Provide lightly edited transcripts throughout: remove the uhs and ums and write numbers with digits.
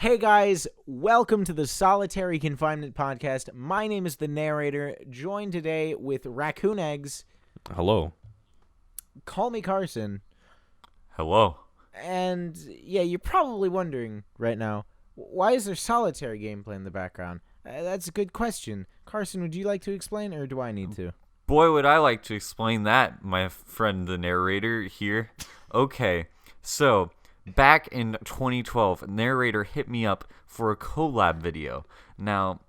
Hey guys, welcome to the Solitairy Confinement podcast. My name is the Narrator, joined today with Raccoon Eggs. Hello. Call me Carson. Hello. And yeah, you're probably wondering right now, why is there solitary gameplay in the background? That's a good question. Carson, would you like to explain, or do I need to? Boy, would I like to explain that, my friend the Narrator here. Okay, so back in 2012, Narrator hit me up for a collab video. Now,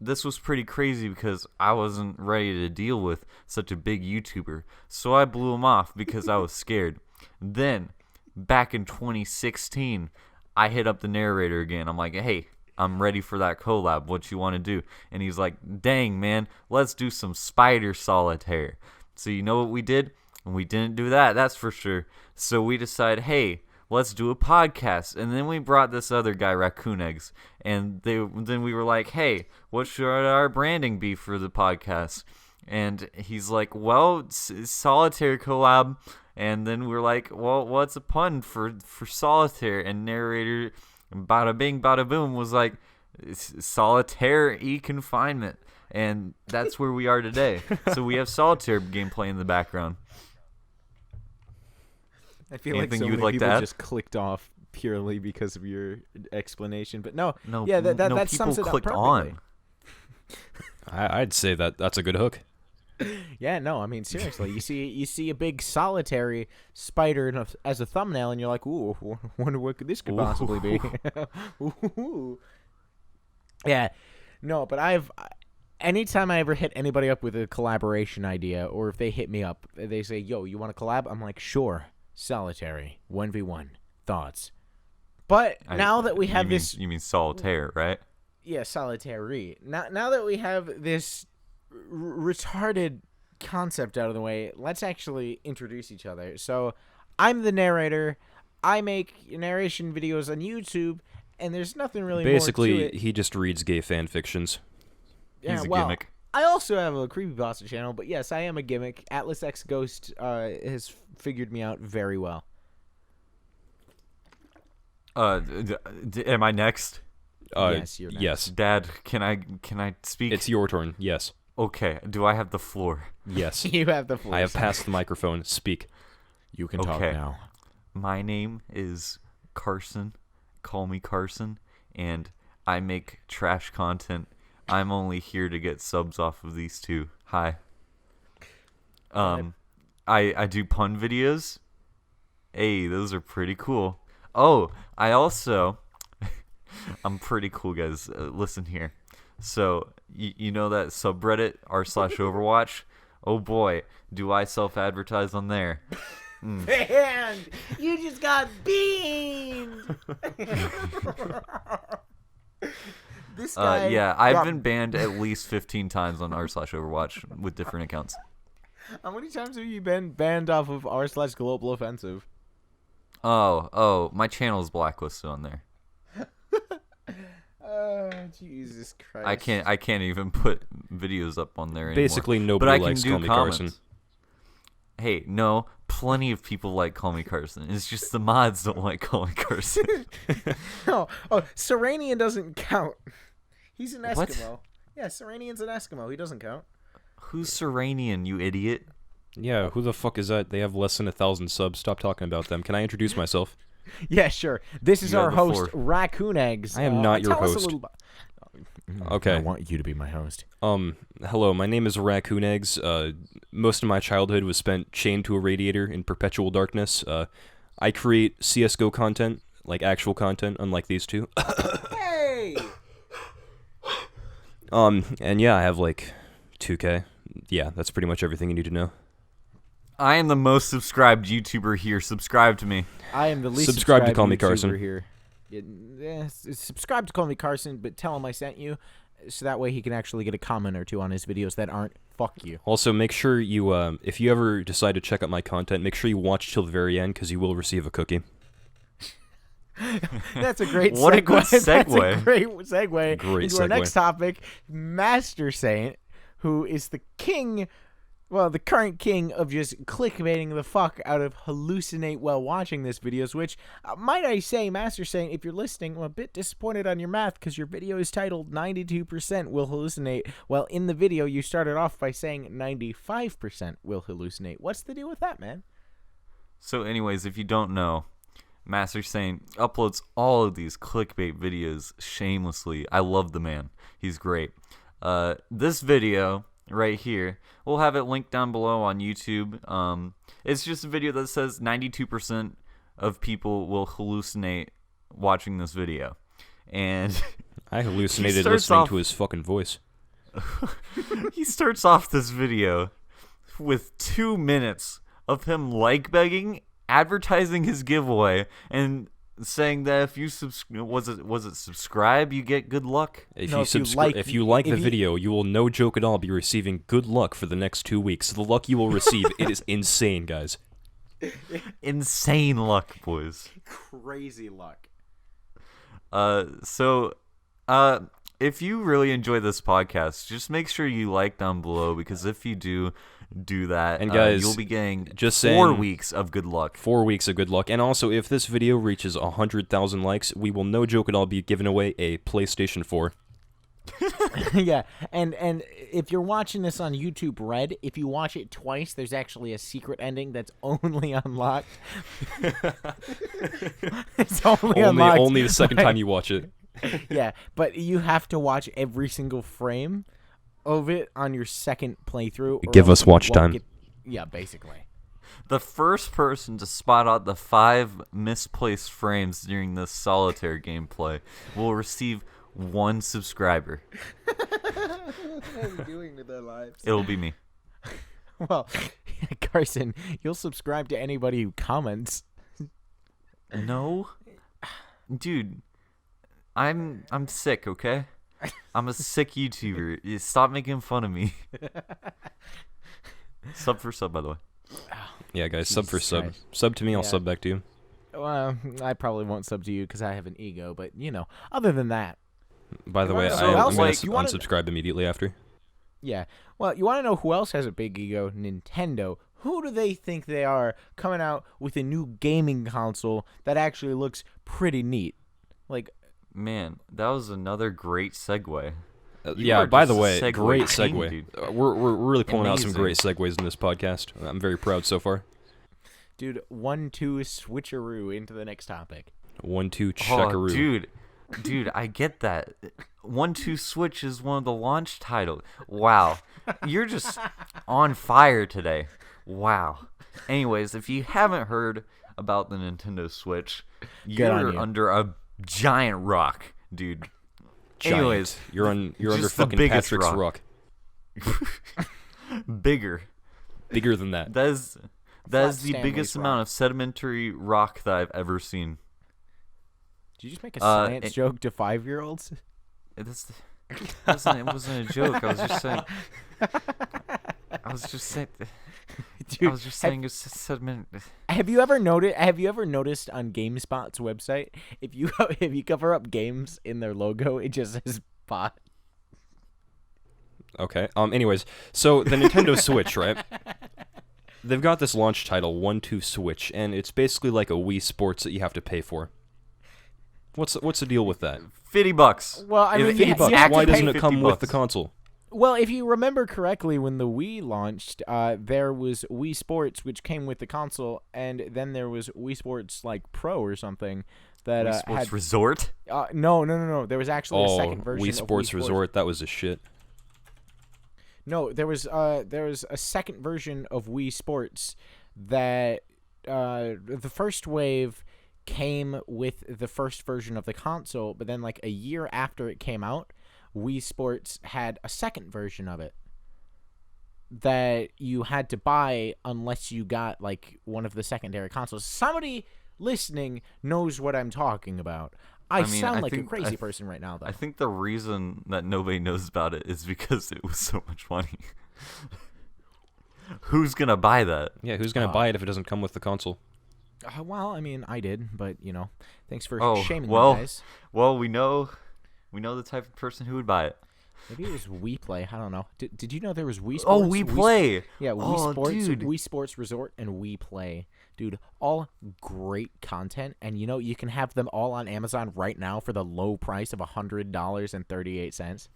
this was pretty crazy because I wasn't ready to deal with such a big YouTuber, so I blew him off because I was scared. Then, back in 2016, I hit up the Narrator again. I'm like, hey, I'm ready for that collab. What you want to do? And he's like, dang, man, let's do some spider solitaire. So you know what we did? We didn't do that, that's for sure. So we decided, hey, let's do a podcast. And then we brought this other guy, Raccoon Eggs. And then we were like, hey, what should our branding be for the podcast? And he's like, well, it's solitaire collab. And then we're like, well, what's a pun for solitaire? And Narrator, bada bing, bada boom, was like, Solitairey Confinement. And that's where we are today. So we have solitaire gameplay in the background. I feel Anything like so you would many like people to add? just clicked off purely because of your explanation. But no, No, yeah, that no, sums people it up clicked perfectly. on. I'd say that's a good hook. Yeah, no, I mean seriously, you see a big solitary spider as a thumbnail, and you're like, ooh, wonder what this could possibly be. Ooh. Yeah, no, but anytime I ever hit anybody up with a collaboration idea, or if they hit me up, they say, yo, you want to collab? I'm like, sure, solitary, 1v1, thoughts. But now that we have this... You mean solitaire, right? Yeah, solitary. Now that we have this retarded concept out of the way, let's actually introduce each other. So, I'm the Narrator. I make narration videos on YouTube, and there's nothing really more to Basically, it. he just reads gay fan fictions. Yeah, He's a well, gimmick. I also have a creepypasta channel, but yes, I am a gimmick. Atlas X Ghost has figured me out very well. Am I next? Yes, you're next. Yes. Dad, can I speak? It's your turn. Yes. Okay, do I have the floor? Yes. You have the floor. I have passed the microphone. Speak. You can talk Okay. now. My name is Carson. Call me Carson, and I make trash content. I'm only here to get subs off of these two. Hi. I do pun videos. Hey, those are pretty cool. Oh, I also I'm pretty cool, guys. Listen here. So, you know that subreddit r/Overwatch? Oh boy, do I self-advertise on there. And you just got beamed. This guy. Yeah, I've been banned at least 15 times on r/Overwatch with different accounts. How many times have you been banned off of r/Global Offensive? Oh, my channel is blacklisted on there. Oh, Jesus Christ. I can't even put videos up on there anymore. Basically, but nobody I can likes do Call Me comments. Carson. Hey, no, plenty of people like Call Me Carson. It's just the mods don't like Call Me Carson. No. Oh, Serenian doesn't count. He's an Eskimo. What? Yeah, Serenian's an Eskimo. He doesn't count. Who's Serenian, you idiot? Yeah, who the fuck is that? They have less than 1,000 subs. Stop talking about them. Can I introduce myself? Yeah, sure. This is You our have the host, floor. Raccoon Eggs. I am not your tell us a host. little Okay. I want you to be my host. Hello, my name is Raccoon Eggs. Most of my childhood was spent chained to a radiator in perpetual darkness. I create CSGO content, like actual content, unlike these two. Hey! And yeah, I have like 2K. Yeah, that's pretty much everything you need to know. I am the most subscribed YouTuber here. Subscribe to me. I am the least Subscribe to Call Me YouTuber Carson. here. Subscribe to Call Me Carson, but tell him I sent you, so that way he can actually get a comment or two on his videos that aren't fuck you. Also, make sure you, if you ever decide to check out my content, make sure you watch till the very end, because you will receive a cookie. That's a great What segue. a good That's a segue. great segue Great into our segue. next topic, Master Saint, who is the king Well, the current king of just clickbaiting the fuck out of hallucinate while watching this videos, which, might I say, Master Saint, if you're listening, I'm a bit disappointed on your math because your video is titled 92% will hallucinate. Well, in the video, you started off by saying 95% will hallucinate. What's the deal with that, man? So anyways, if you don't know, Master Saint uploads all of these clickbait videos shamelessly. I love the man. He's great. This video right here, we'll have it linked down below on YouTube. It's just a video that says 92% of people will hallucinate watching this video. And I hallucinated listening to his fucking voice. He starts off this video with 2 minutes of him like begging, advertising his giveaway, and saying that if you was it subscribe, you get good luck. If you like the video, you will, no joke at all, be receiving good luck for the next 2 weeks. The luck you will receive, it is insane, guys. Insane luck, boys. Crazy luck. If you really enjoy this podcast, just make sure you like down below, because if you do that, and guys, you'll be getting just 4 weeks of good luck. 4 weeks of good luck. And also, if this video reaches 100,000 likes, we will, no joke at all, be giving away a PlayStation 4. Yeah, and if you're watching this on YouTube Red, if you watch it twice, there's actually a secret ending that's only unlocked. It's only unlocked. Only the second time you watch it. Yeah, but you have to watch every single frame of it on your second playthrough. Give us watch time. Yeah, basically. The first person to spot out the 5 misplaced frames during this solitaire gameplay will receive 1 subscriber. What are we doing to their lives? It'll be me. Well, Carson, you'll subscribe to anybody who comments. No, dude, I'm sick. Okay, I'm a sick YouTuber. You stop making fun of me. Sub for sub, by the way. Yeah, guys, sub for sub. Christ. Sub to me, I'll sub back to you. Well, I probably won't sub to you because I have an ego, but other than that. By the way, So I'm else, going like, to you wanna- unsubscribe immediately after. Yeah. Well, you want to know who else has a big ego? Nintendo. Who do they think they are coming out with a new gaming console that actually looks pretty neat? Like, Man, that was another great segue. You Yeah, are by the just a way, segue great king, segue. dude. We're really pulling out some Amazing. great segues in this podcast. I'm very proud so far. dude, 1-2 switcheroo into the next topic. 1-2 Oh, chuckaroo. dude, I get that. 1-2 Switch is one of the launch titles. Wow, you're just on fire today. Wow. Anyways, if you haven't heard about the Nintendo Switch, Good on you're you. under a giant rock, dude. Giant. Anyways, you're under just the fucking biggest Patrick's rock. rock. Bigger. Bigger than that. That is the Stanley's biggest rock. amount of sedimentary rock that I've ever seen. Did you just make a science it- joke to 5-year-olds? It wasn't a joke. I was just saying. I was just saying. Dude, I was just saying it's sediment. Have you ever noticed on GameSpot's website if you cover up games in their logo, it just says bot. Okay. Anyways, so the Nintendo Switch, right? They've got this launch title, 1-2 Switch, and it's basically like a Wii Sports that you have to pay for. What's the deal with that? $50. Well, I mean, If you it's have to Why pay doesn't it 50 come with the bucks. console? Well, if you remember correctly, when the Wii launched, there was Wii Sports, which came with the console, and then there was Wii Sports like Pro or something that Wii Sports had. Resort. No. There was actually a second version. Wii of Sports Wii Resort, that was a shit. No, there was a second version of Wii Sports that the first wave came with the first version of the console, but then like a year after it came out, Wii Sports had a second version of it that you had to buy unless you got like one of the secondary consoles. Somebody listening knows what I'm talking about. I mean, sound I like a think- crazy person right now, though. I think the reason that nobody knows about it is because it was so much money. Who's gonna buy that? Yeah, who's gonna buy it if it doesn't come with the console? Well, I mean, I did, but thanks for Oh, shaming well, me, guys. well, we know the type of person who would buy it. Maybe it was Wii Play. I don't know. Did you know there was Wii Sports? Oh, Wii Play. Yeah, Wii Oh, Sports, dude. Wii Sports Resort, and Wii Play. Dude, all great content, and you can have them all on Amazon right now for the low price of $100.38.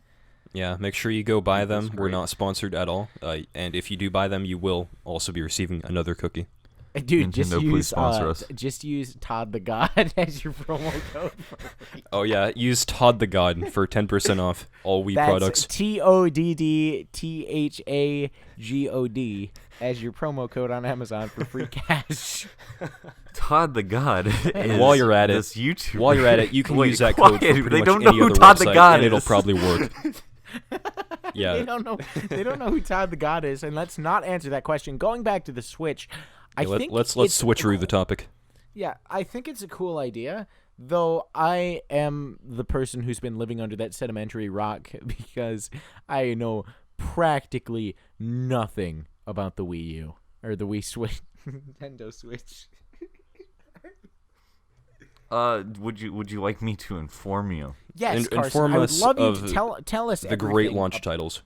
Yeah, make sure you go buy them. That's We're great. not sponsored at all. And if you do buy them, you will also be receiving another cookie. Dude, Nintendo, please sponsor us. just use Todd the God as your promo code. Oh yeah, use Todd the God for 10% off all Wii That's products. TODDTHAGOD as your promo code on Amazon for free cash. Todd the God is While you're at it, this YouTuber. While you're at it, you can Wait, use that code for quiet, pretty they much don't know any who other Todd the website, God and it'll is. probably work. They Yeah, don't know. They don't know who Todd the God is, and let's not answer that question. Going back to the Switch, I think let's it's switcheroo the topic. Yeah, I think it's a cool idea, though I am the person who's been living under that sedimentary rock because I know practically nothing about the Wii U or the Wii Switch, Nintendo Switch. Would you like me to inform you? Yes, Carson, Inform I would us love you of to tell us the great everything launch ab- titles.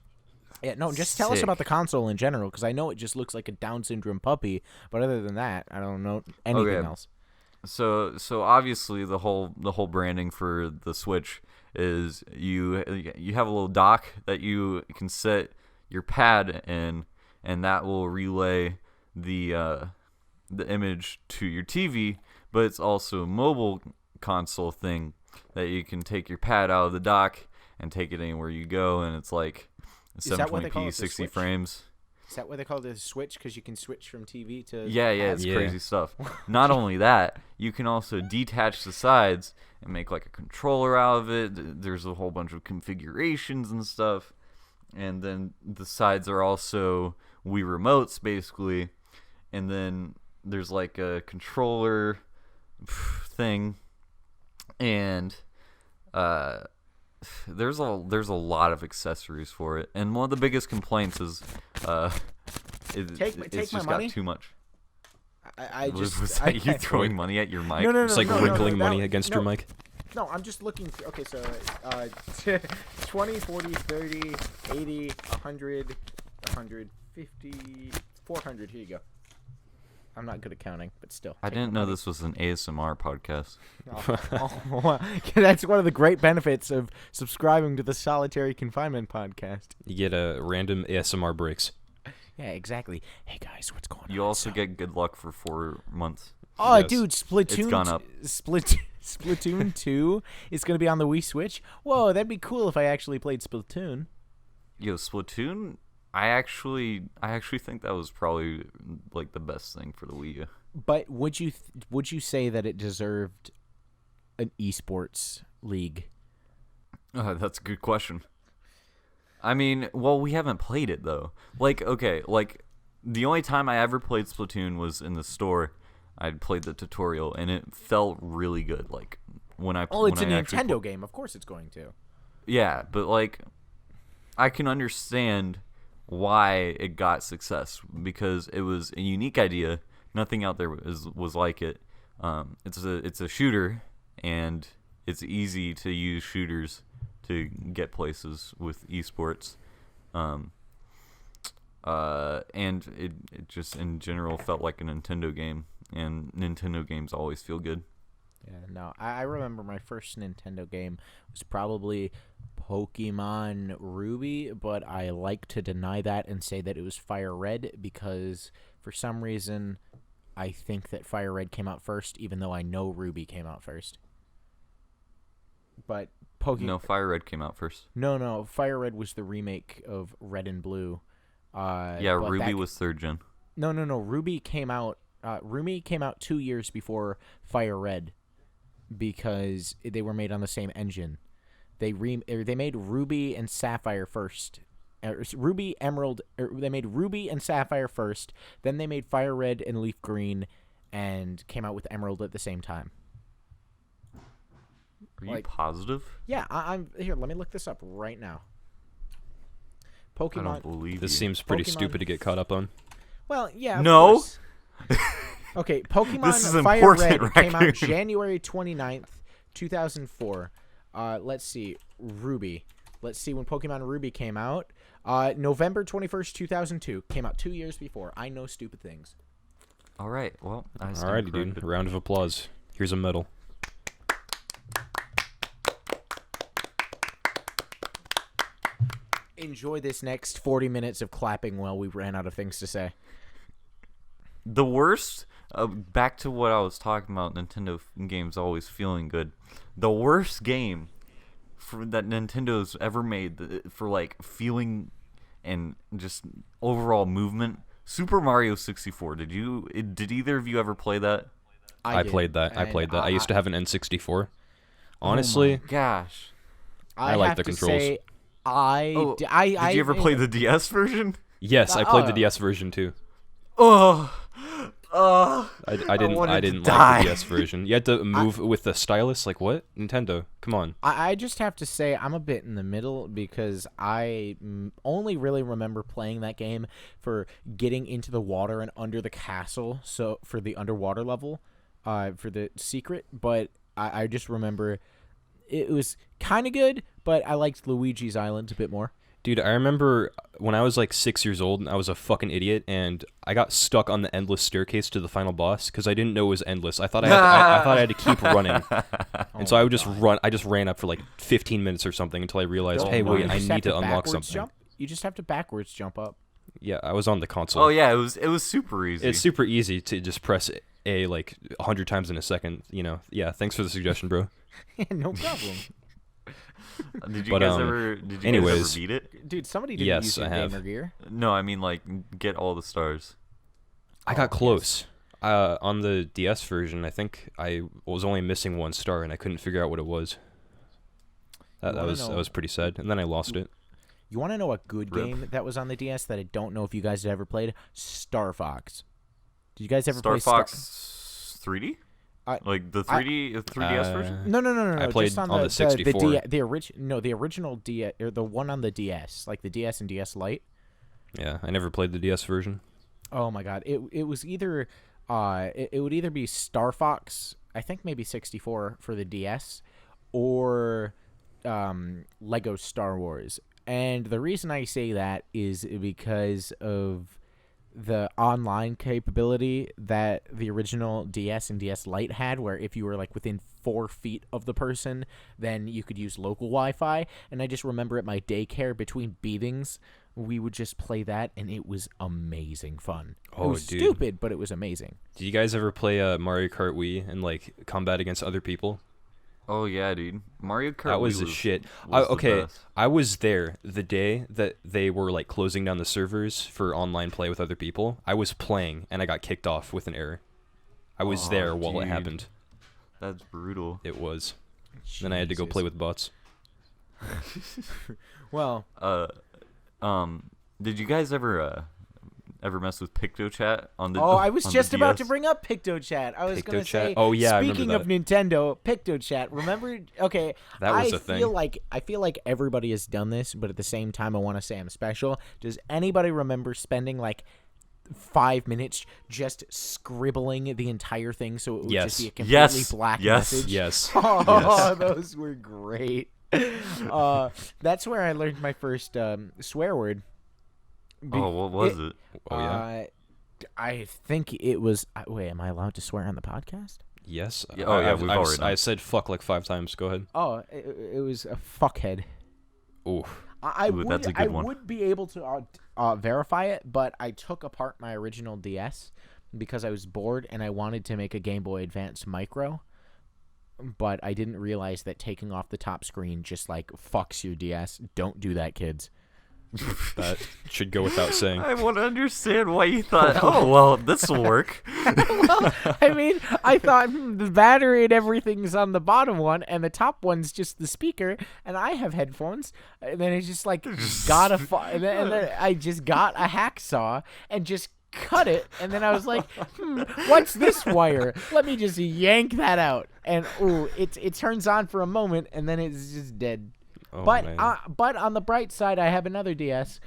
Yeah, no, just tell us Sick. about the console in general because I know it just looks like a Down syndrome puppy, but other than that, I don't know anything Okay. else. So obviously the whole branding for the Switch is you have a little dock that you can set your pad in, and that will relay the image to your TV. But it's also a mobile console thing that you can take your pad out of the dock and take it anywhere you go, and it's like that what they call 720p, it, the 60 Switch? frames. Is that what they call the Switch? Because you can switch from TV to Yeah, it's Yeah. crazy stuff. Not only that, you can also detach the sides and make like a controller out of it. There's a whole bunch of configurations and stuff. And then the sides are also Wii remotes, basically. And then there's like a controller thing. And there's a lot of accessories for it. And one of the biggest complaints is it's Take my just money? got too much. I Was just that you throwing money at your mic? No, no, It's like no, wrinkling that- money against your no. mic. No, I'm just looking. Okay, so 20, 40, 30, 80, 100, 150, 400. Here you go. I'm not good at counting, but still. I take didn't my know money. this was an ASMR podcast. That's one of the great benefits of subscribing to the Solitary Confinement podcast. You get a random ASMR breaks. Yeah, exactly. Hey guys, what's going on? You also So- get good luck for 4 months. Oh, Yes. dude, Splatoon. It's gone up. Splatoon 2 is going to be on the Wii Switch. Whoa, that'd be cool if I actually played Splatoon. Yo, Splatoon, I actually think that was probably like the best thing for the Wii U. But would you say that it deserved an esports league? That's a good question. I mean, well, we haven't played it though. Like, okay, like the only time I ever played Splatoon was in the store. I'd played the tutorial and it felt really good. Like when I Oh, it's a when I actually Nintendo game. Of course it's going to. Yeah, but like I can understand why it got success because it was a unique idea. Nothing out there was like it. It's a shooter and it's easy to use shooters to get places with esports. And it just in general felt like a Nintendo game, and Nintendo games always feel good. Yeah, no, I remember my first Nintendo game was probably Pokemon Ruby, but I like to deny that and say that it was Fire Red because for some reason I think that Fire Red came out first, even though I know Ruby came out first. But No, Fire Red came out first. No, Fire Red was the remake of Red and Blue. Yeah, but Ruby that- was 3rd gen. No. Ruby came out. Ruby came out 2 years before Fire Red, because they were made on the same engine. They made Ruby and Sapphire first. Ruby Emerald. They made Ruby and Sapphire first. Then they made Fire Red and Leaf Green, and came out with Emerald at the same time. Are you Like- positive? Yeah, I'm here. Let me look this up right now. I don't Pokemon. believe This you. seems pretty Pokemon- stupid to get caught up on. Well, yeah. Of No. course. Okay, Pokemon This is Fire important, Red came out Raccoon. January 29th, 2004. Let's see. Ruby. Let's see when Pokemon Ruby came out. November 21st, 2002. Came out 2 years before. I know stupid things. All right. Well, I stand Alrighty, corrected. dude. A round of applause. Here's a medal. Enjoy this next 40 minutes of clapping while we ran out of things to say. The worst, back to what I was talking about, Nintendo games always feeling good. The worst game that Nintendo's ever made for like feeling and just overall movement, Super Mario 64. Did either of you ever play that? I did, played that. and I used to have an N64. Honestly, Gosh. I like have the to controls. say, Did you ever play the DS version? yes, I played the DS version too. Oh. I didn't wanted to like die. the DS version. You had to move with the stylus. Like what? Nintendo, come on. I just have to say I'm a bit in the middle because I only really remember playing that game for getting into the water and under the castle, so for the underwater level, for the secret. But I just remember it was kind of good, but I liked Luigi's Island a bit more. Dude, I remember when I was like 6 years old and I was a fucking idiot and I got stuck on the endless staircase to the final boss because I didn't know it was endless. I thought I had to keep running. And so I would just run. I just ran up for like 15 minutes or something until I realized, hey, wait, I need to unlock something. Jump. You just have to backwards jump up. Yeah, I was on the console. Oh yeah, it was super easy. It's super easy to just press A like 100 times in a second, you know. Yeah, thanks for the suggestion, bro. No problem. Did you But, guys ever anyways. beat it? Dude, somebody didn't Yes, use your I have. gamer gear. No, I mean like get all the stars. I got close. On the DS version, I think I was only missing 1 star and I couldn't figure out what it was. That was pretty sad. And then I lost it. You want to know a good Rip. game that was on the DS that I don't know if you guys had ever played? Star Fox. Did you guys ever Star play Fox 3D? I- Like the 3DS version? No. I played just on on the 64. The original DS, or the one on the DS, like the DS and DS Lite. Yeah, I never played the DS version. Oh my god, it was either it would either be Star Fox, I think maybe 64 for the DS, or Lego Star Wars. And the reason I say that is because of the online capability that the original DS and DS Lite had, where if you were like within 4 feet of the person, then you could use local Wi-Fi. And I just remember at my daycare between beatings, we would just play that, and it was amazing fun. Oh, it was dude. stupid, but it was amazing. Did you guys ever play Mario Kart Wii and like combat against other people? Oh yeah, dude. Mario Kart That was Wii the shit. was the Okay, best. I was there the day that they were like closing down the servers for online play with other people. I was playing and I got kicked off with an error. I was Oh, there while it dude. happened. That's brutal. It was. Then I had to go play with butts. Well, Did you guys ever mess with PictoChat on the? I was on the just about to DS? bring up PictoChat. I was going to PictoChat? say, Oh, yeah, I remember speaking of Nintendo, PictoChat, remember? Okay, That was I a thing. I feel like everybody has done this, but at the same time, I want to say I'm special. Does anybody remember spending like 5 minutes just scribbling the entire thing so it would Yes. just be a completely Yes. black Yes. message? Yes. Oh, Yes. those were great. That's where I learned my first swear word. Oh, what was it? Oh yeah. I think it was. Wait, am I allowed to swear on the podcast? Yes. Yeah, oh, yeah, I've- we've I've- already done. I said fuck like 5 times. Go ahead. Oh, it was a fuckhead. Ooh. I Ooh, would, that's a good one. would be able to verify it, but I took apart my original DS because I was bored and I wanted to make a Game Boy Advance Micro. But I didn't realize that taking off the top screen just like fucks your DS. Don't do that, kids. That should go without saying. I want to understand why you thought. Oh well, this will work. Well, I mean, I thought the battery and everything's on the bottom one, and the top one's just the speaker, and I have headphones. And then I just like got and then I just got a hacksaw and just cut it, and then I was like, what's this wire? Let me just yank that out, and it turns on for a moment, and then it's just dead. Oh, but man. but on the bright side, I have another DS,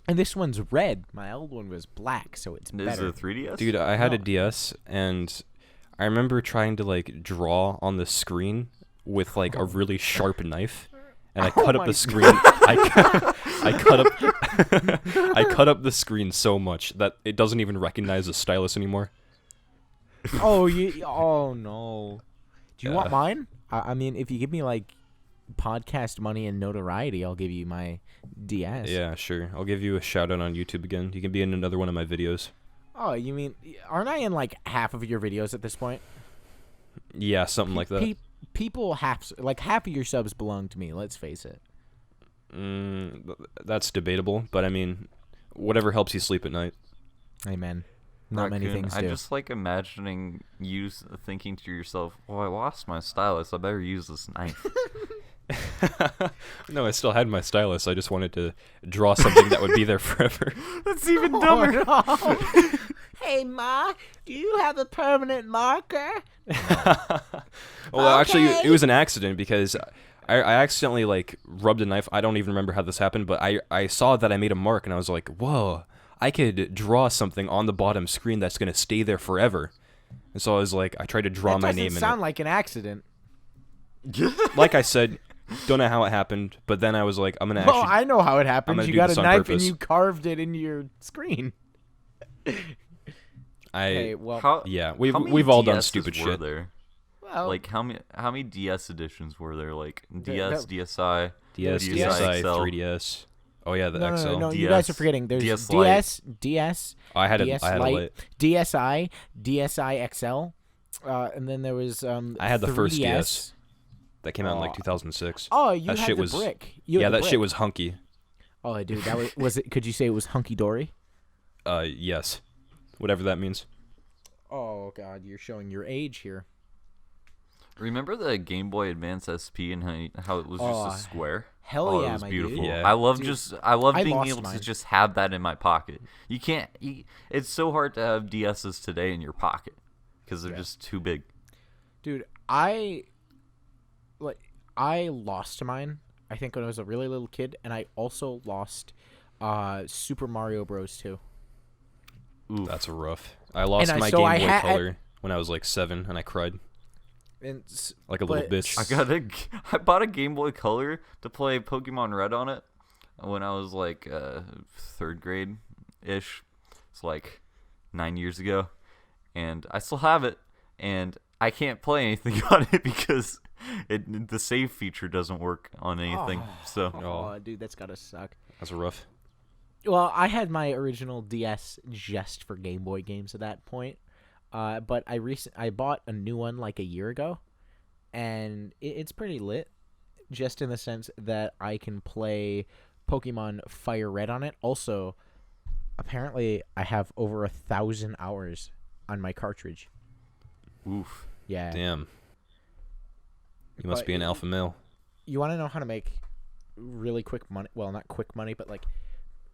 and this one's red. My old one was black, so it's Is better. it a 3DS? Dude, I had a No. DS and I remember trying to like draw on the screen with like a really sharp knife, and I cut up my the screen. I cut up I cut up the screen so much that it doesn't even recognize the stylus anymore. Oh, oh no. Do you want Yeah. mine? I mean, if you give me like podcast money and notoriety, I'll give you my DS. Yeah, sure. I'll give you a shout out on YouTube again. You can be in another one of my videos. Oh, you mean, aren't I in like half of your videos at this point? Yeah, something like that. People half of your subs belong to me. Let's face it. That's debatable, but I mean, whatever helps you sleep at night. Amen. Not many Raccoon, things I do. just like imagining you thinking to yourself, "Well, I lost my stylus. I better use this knife." No, I still had my stylus. I just wanted to draw something that would be there forever. That's even dumber. Oh, no. Hey, Ma, do you have a permanent marker? Well, actually, Okay. it was an accident because I accidentally like rubbed a knife. I don't even remember how this happened, but I saw that I made a mark and I was like, whoa, I could draw something on the bottom screen that's going to stay there forever. And so I was like, I tried to draw my name in Sound like an accident. it. Like I said, don't know how it happened, but then I was like, I'm going to Oh, actually... I know how it happened. gonna You do got this a on knife and purpose. you carved it into your screen. Hey, well, Yeah, how we've many all done DSs stupid were shit. there? well, Like how many DS editions were there? Like DS, that- DSi, DS, DSi DSi, XL. 3DS. Oh yeah, the no, XL. no, you guys are DS, forgetting. There's DS DS, I had DS I had a Lite, light. DSi, DSi XL, and then there was I had the first 3DS. DS. That came out in like Aw. 2006. Oh, you That had shit the was- brick. Yeah, that shit was hunky. Oh, dude, that was it. Could you say it was hunky dory? Yes. Whatever that means. Oh God, you're showing your age here. Remember the Game Boy Advance SP and how it was Oh, just a square? hell Oh, yeah, it was my beautiful. dude. Yeah. I love Dude, I love I being lost able mine. to just have that in my pocket. You can't. It's so hard to have DSs today in your pocket because they're just too big. Dude, I lost mine. I think when I was a really little kid, and I also lost Super Mario Bros. 2. Oof. That's rough. I lost my so Game I Boy had- Color when I was like 7, and I cried And like a little but- bitch. I bought a Game Boy Color to play Pokemon Red on it when I was like 3rd grade ish. It's like 9 years ago, and I still have it, and I can't play anything on it because the save feature doesn't work on anything. So Oh, dude, that's gotta suck. That's rough. Well, I had my original DS just for Game Boy games at that point, but I bought a new one like a year ago, and it's pretty lit, just in the sense that I can play Pokemon Fire Red on it. Also, apparently, I have over 1,000 hours on my cartridge. oof. Yeah. Damn. You must But be an alpha male. You want to know how to make really quick money? Well, not quick money, but like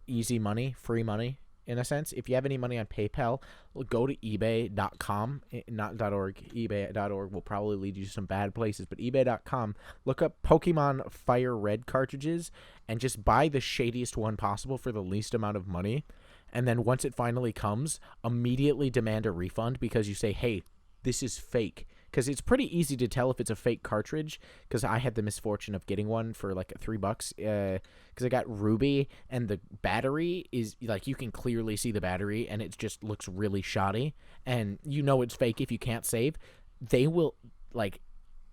easy money, free money in a sense. If you have any money on PayPal, go to ebay.com, not .org. ebay.org will probably lead you to some bad places, but ebay.com, look up Pokemon Fire Red cartridges and just buy the shadiest one possible for the least amount of money. And then once it finally comes, immediately demand a refund because you say, hey, this is fake. Because it's pretty easy to tell if it's a fake cartridge, because I had the misfortune of getting one for like $3, because I got Ruby, and the battery is, like, you can clearly see the battery, and it just looks really shoddy, and you know it's fake if you can't save. They will, like,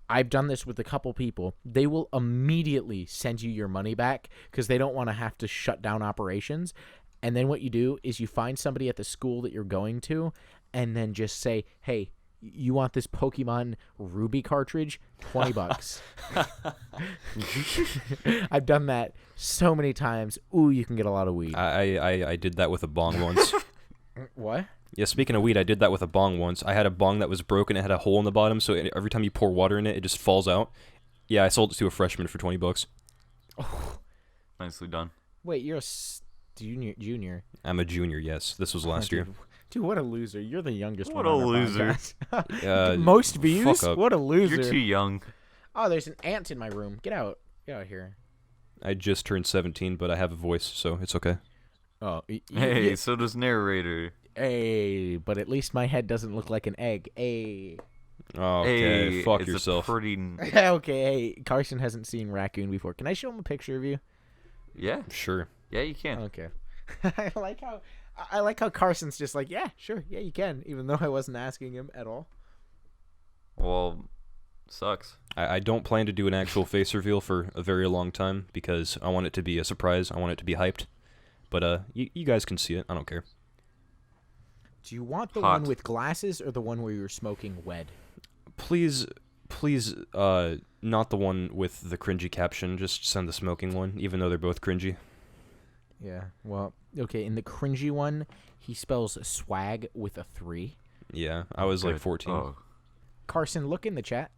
I've done this with a couple people, they will immediately send you your money back, because they don't want to have to shut down operations, and then what you do is you find somebody at the school that you're going to, and then just say, hey, you want this Pokemon Ruby cartridge? $20. I've done that so many times. Ooh, you can get a lot of weed. I did that with a bong once. What? Yeah, speaking of weed, I did that with a bong once. I had a bong that was broken. It had a hole in the bottom, so every time you pour water in it, it just falls out. Yeah, I sold it to a freshman for $20. Nicely done. Wait, you're a junior. I'm a junior, yes. This was last year. Dude, what a loser. You're the youngest What one a on our loser. podcast. Most views? fuck up. What a loser. You're too young. Oh, there's an ant in my room. Get out. Get out here. I just turned 17, but I have a voice, so it's okay. Oh, Hey, so does Narrator. Hey, but at least my head doesn't look like an egg. Hey. Okay, Hey, fuck it's yourself. a pretty. Okay, hey, Carson hasn't seen Raccoon before. Can I show him a picture of you? Yeah, Sure. yeah, you can. Okay. I like how Carson's just like, yeah, sure, yeah, you can, even though I wasn't asking him at all. Well, sucks. I don't plan to do an actual face reveal for a very long time because I want it to be a surprise. I want it to be hyped. But you guys can see it. I don't care. Do you want the Hot. one with glasses or the one where you're smoking wed? Please, not the one with the cringy caption. Just send the smoking one, even though they're both cringy. Yeah. Well, okay. In the cringy one, he spells swag with a 3. Yeah, I was like Good. 14. Oh, Carson, look in the chat.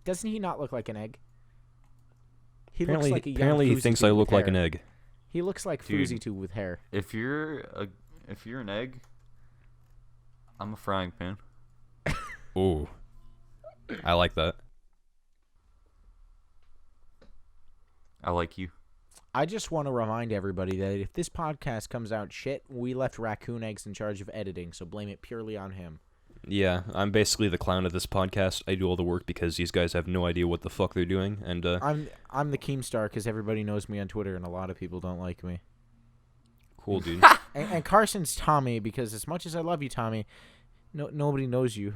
Doesn't he not look like an egg? He Apparently, looks like a young apparently he Fousey thinks Tube I with look like an hair. egg. He looks like Dude. Fousey Tube with hair. if you're an egg, I'm a frying pan. Ooh, I like that. I like you. I just want to remind everybody that if this podcast comes out shit, we left Raccoon Eggs in charge of editing, so blame it purely on him. Yeah, I'm basically the clown of this podcast. I do all the work because these guys have no idea what the fuck they're doing, and I'm the Keemstar because everybody knows me on Twitter and a lot of people don't like me. cool, dude. And Carson's Tommy because as much as I love you, Tommy, nobody knows you.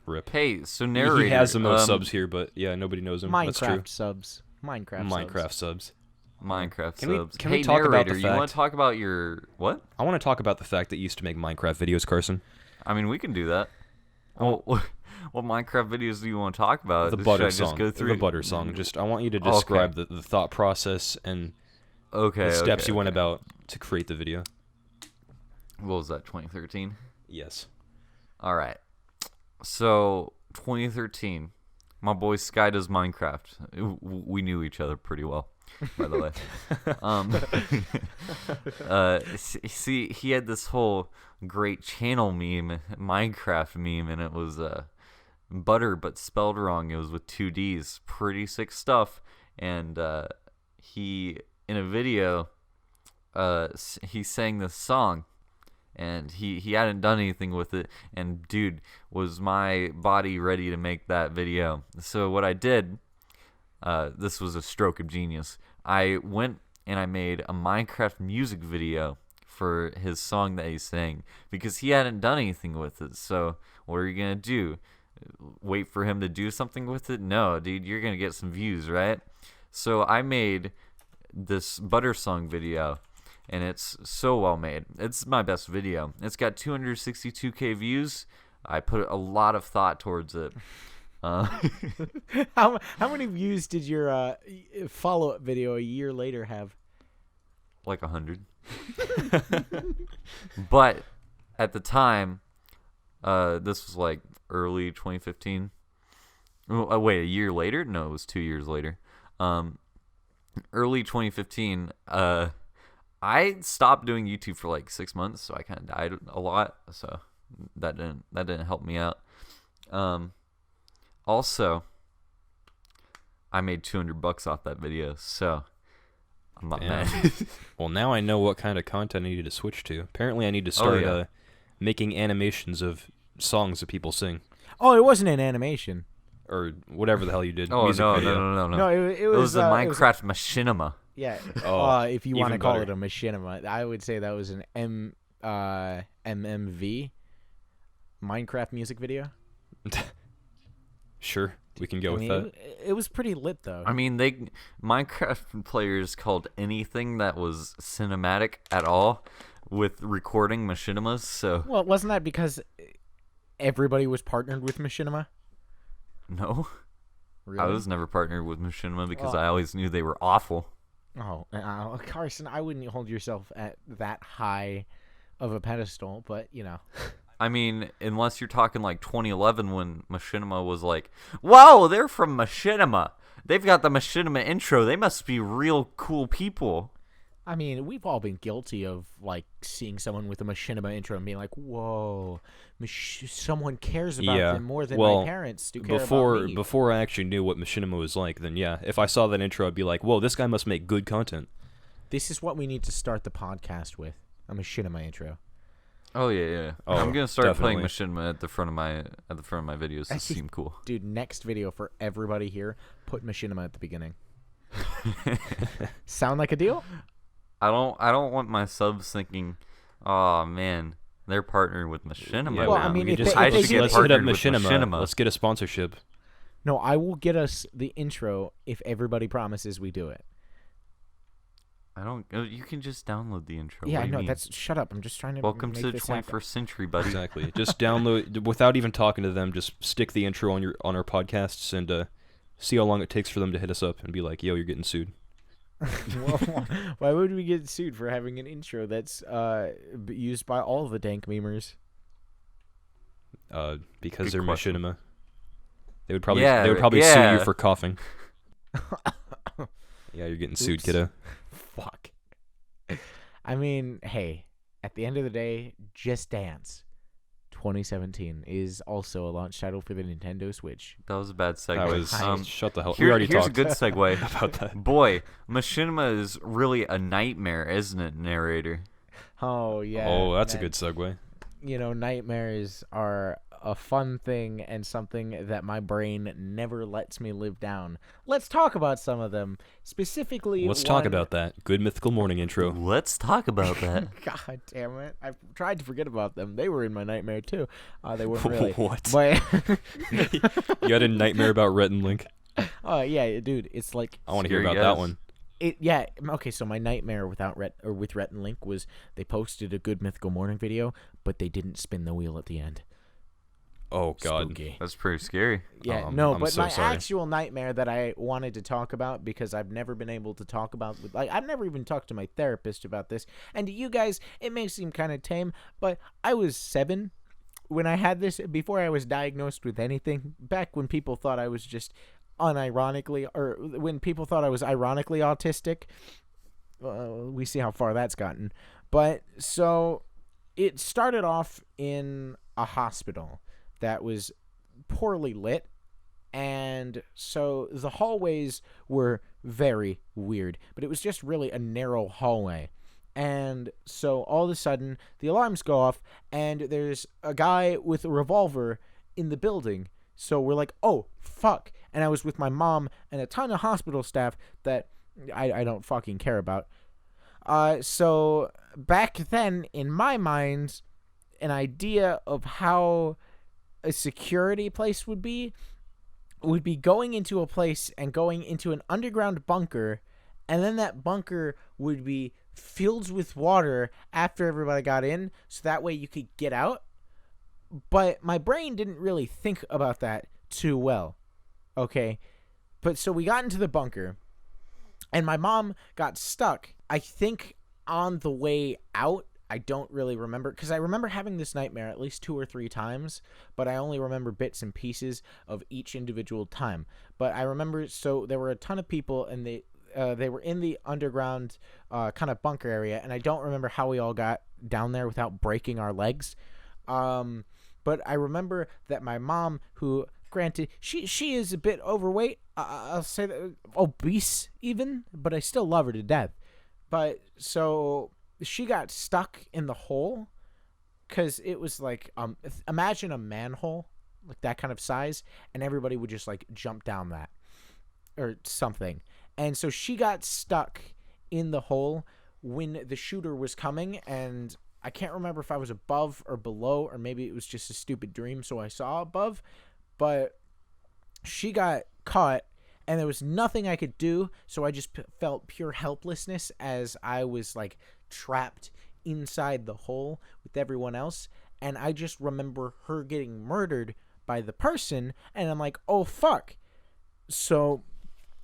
Rip. Hey, so narrator. He has the most subs here, but yeah, nobody knows him. That's true. Minecraft subs. Minecraft subs. Minecraft Can we- subs. can hey, we talk about narrator, the you want fact- to talk about your what? I want to talk about the fact that you used to make Minecraft videos, Carson. I mean, we can do that. Well, what Minecraft videos do you want to talk about? The Should butter I just song. go through The butter song. Just I want you to Okay. describe the thought process and Okay. the steps okay, you went okay. about to create the video. What was that? 2013. Yes. All right. So 2013, my boy Sky does Minecraft. We knew each other pretty well, by the way. See, he had this whole great channel meme, Minecraft meme, and it was butter but spelled wrong. It was with 2 D's. Pretty sick stuff. And he, in a video, he sang this song. And he hadn't done anything with it, and dude, was my body ready to make that video. So what I did, this was a stroke of genius. I went and I made a Minecraft music video for his song that he sang because he hadn't done anything with it. So what are you gonna do? Wait for him to do something with it? No, dude, you're gonna get some views, right? So I made this butter song video. And it's so well made. It's my best video. It's got 262K views. I put a lot of thought towards it. How many views did your follow-up video a year later have? Like 100. But at the time, this was like early 2015. Oh, wait, a year later? No, it was 2 years later. Early 2015. I stopped doing YouTube for like 6 months, so I kind of died a lot. So that didn't help me out. Also, I made $200 off that video, so I'm not Damn. mad. Well, now I know what kind of content I need to switch to. Apparently, I need to start yeah. making animations of songs that people sing, Oh, it wasn't an animation. or whatever the hell you did. Oh music no, video. no, no, no, No, no! it It was was a it Minecraft machinima. Yeah. Oh, If you want to even call better. it a machinima, I would say that was an MMV Minecraft music video. Sure, we can go I with mean, that. it was pretty lit though. I mean, Minecraft players called anything that was cinematic at all with recording machinimas. So Well, wasn't that because everybody was partnered with machinima? no, Really? I was never partnered with machinima because Oh. I always knew they were awful. Oh, Carson, I wouldn't hold yourself at that high of a pedestal, but you know. I mean, unless you're talking like 2011 when machinima was like, whoa, they're from machinima. They've got the machinima intro. They must be real cool people. I mean, we've all been guilty of like seeing someone with a machinima intro and being like, "Whoa, someone cares about Yeah, them more than well, my parents do care Before about me." before I actually knew what machinima was like, then yeah, if I saw that intro, I'd be like, "Whoa, this guy must make good content." This is what we need to start the podcast with: a machinima intro. Oh yeah. Oh, I'm gonna start playing definitely. Machinima at the front of my videos to seem cool. Dude, next video for everybody here, put Machinima at the beginning. Sound like a deal? I don't want my subs thinking, oh man, they're partnering with Machinima. Yeah, Well, now. I mean, we if just, they- I if they should do- get let's hit up partnered with Machinima. Let's get a sponsorship. No, I will get us the intro if everybody promises we do it. I don't. You can just download the intro. Yeah, What I do you know. mean? That's shut up. I'm just trying to. Welcome make to the this happen. 21st century, buddy. Exactly. Just download without even talking to them. Just stick the intro on our podcasts and see how long it takes for them to hit us up and be like, "Yo, you're getting sued." Well, why would we get sued for having an intro that's used by all the dank memers? Because Good they're question. Machinima. They would probably sue yeah. you for coughing. Yeah, you're getting sued, Oops. kiddo. Fuck. I mean, hey, at the end of the day, Just Dance 2017 is also a launch title for the Nintendo Switch. That was a bad segue. That was shut the hell. Here- We already here's talked a good segue. about that. Boy, Machinima is really a nightmare, isn't it, narrator? Oh, yeah. Oh, that's a man. good segue. You know, nightmares are a fun thing and something that my brain never lets me live down. Let's talk about some of them. Specifically, Let's talk one- about that. Good mythical morning intro. Let's talk about that. God damn it. I tried to forget about them. They were in my nightmare, too. They weren't really. What? But, You had a nightmare about Rhett and Link? oh, yeah, dude. It's like. I want to hear Scary about that guys. one. Yeah, okay, so my nightmare with Rhett and Link was they posted a Good Mythical Morning video, but they didn't spin the wheel at the end. Oh, God. Spooky. That's pretty scary. Yeah, I'm no, but so my sorry. actual nightmare that I wanted to talk about because I've never been able to talk about with I've never even talked to my therapist about this. And to you guys, it may seem kind of tame, but I was 7 when I had this before I was diagnosed with anything. Back when people thought I was just unironically or when people thought I was ironically autistic. We see how far that's gotten. But so it started off in a hospital that was poorly lit, and so the hallways were very weird, but it was just really a narrow hallway. And so all of a sudden the alarms go off and there's a guy with a revolver in the building. So we're like, oh fuck. And I was with my mom and a ton of hospital staff that I don't fucking care about. So back then in my mind, an idea of how a security place would be going into a place and going into an underground bunker, and then that bunker would be filled with water after everybody got in, so that way you could get out. But my brain didn't really think about that too well. Okay? But so we got into the bunker, and my mom got stuck, I think, on the way out. I don't really remember, because I remember having this nightmare at least 2 or 3 times, but I only remember bits and pieces of each individual time. But I remember, so there were a ton of people, and they were in the underground kind of bunker area, and I don't remember how we all got down there without breaking our legs. But I remember that my mom, who, granted, she is a bit overweight, I'll say that, obese even, but I still love her to death. But so she got stuck in the hole because it was like, imagine a manhole, like that kind of size, and everybody would just like jump down that or something. And so she got stuck in the hole when the shooter was coming, and I can't remember if I was above or below, or maybe it was just a stupid dream, so I saw above, but she got caught, and there was nothing I could do, so I just felt pure helplessness as I was, like, trapped inside the hole with everyone else, and I just remember her getting murdered by the person, and I'm like, oh, fuck. So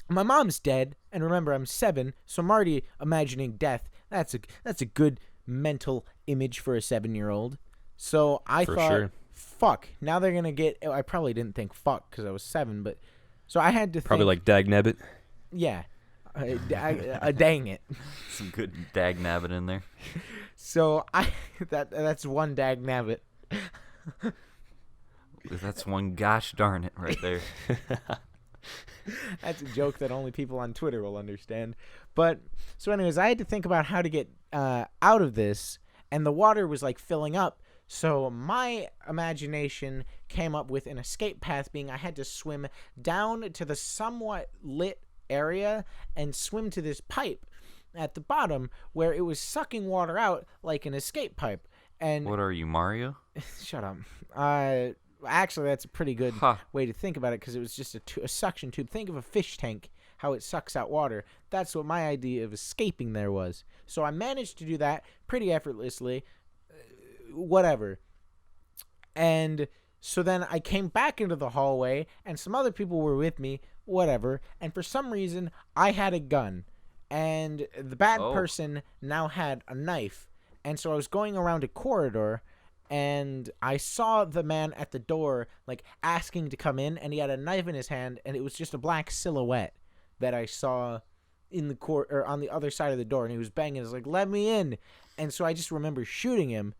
my mom's dead, and remember, I'm 7, so I'm already imagining death. That's a good mental image for a 7-year-old. So I For thought, sure. fuck, now they're going to get, I probably didn't think fuck because I was 7, but so I had to Probably think, like Dagnabbit. yeah, dang it. Some good dag nabbit in there. So that's one dag nabbit. That's one gosh darn it right there. That's a joke that only people on Twitter will understand. But so anyways, I had to think about how to get out of this, and the water was like filling up. So my imagination came up with an escape path being I had to swim down to the somewhat lit area and swim to this pipe at the bottom where it was sucking water out like an escape pipe. And What are you, Mario? shut up. Actually, that's a pretty good Huh. way to think about it because it was just a suction tube. Think of a fish tank, how it sucks out water. That's what my idea of escaping there was. So I managed to do that pretty effortlessly. Whatever. And so then I came back into the hallway and some other people were with me, whatever. And for some reason, I had a gun. And the bad person now had a knife. And so I was going around a corridor and I saw the man at the door like asking to come in, and he had a knife in his hand, and it was just a black silhouette that I saw in the or on the other side of the door, and he was banging. He was like, "Let me in." And so I just remember shooting him,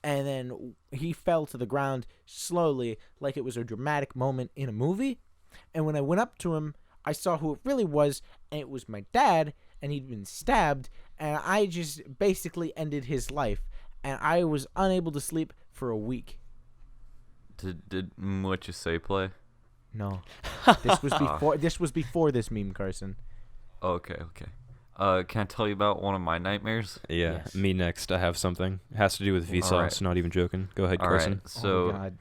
and then he fell to the ground slowly like it was a dramatic moment in a movie. And when I went up to him, I saw who it really was, and it was my dad, and he'd been stabbed, and I just basically ended his life, and I was unable to sleep for a week. Did What You Say play? No. This was before this meme, Carson. Okay. Can I tell you about one of my nightmares? Yeah, Yes. me next. I have something. It has to do with Vsauce. Alright. Not even joking. Go ahead, Carson. Alright, so Oh my God.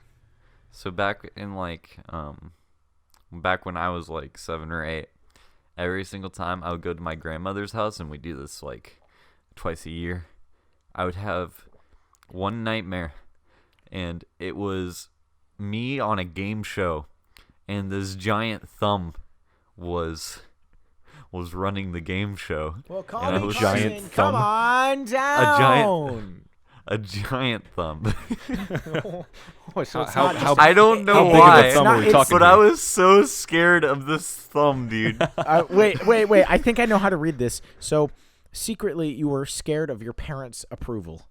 so back in back when I was like 7 or 8, every single time I would go to my grandmother's house, and we do this like twice a year, I would have one nightmare, and it was me on a game show, and this giant thumb was running the game show. Well, call and I me was Carson. giant Come thumb. on down. A giant thumb. Oh, so it's How- not how- just- I don't know How big of why, a thumb are we it's- talking but I about? was so scared of this thumb, dude. Wait. I think I know how to read this. So, secretly, you were scared of your parents' approval.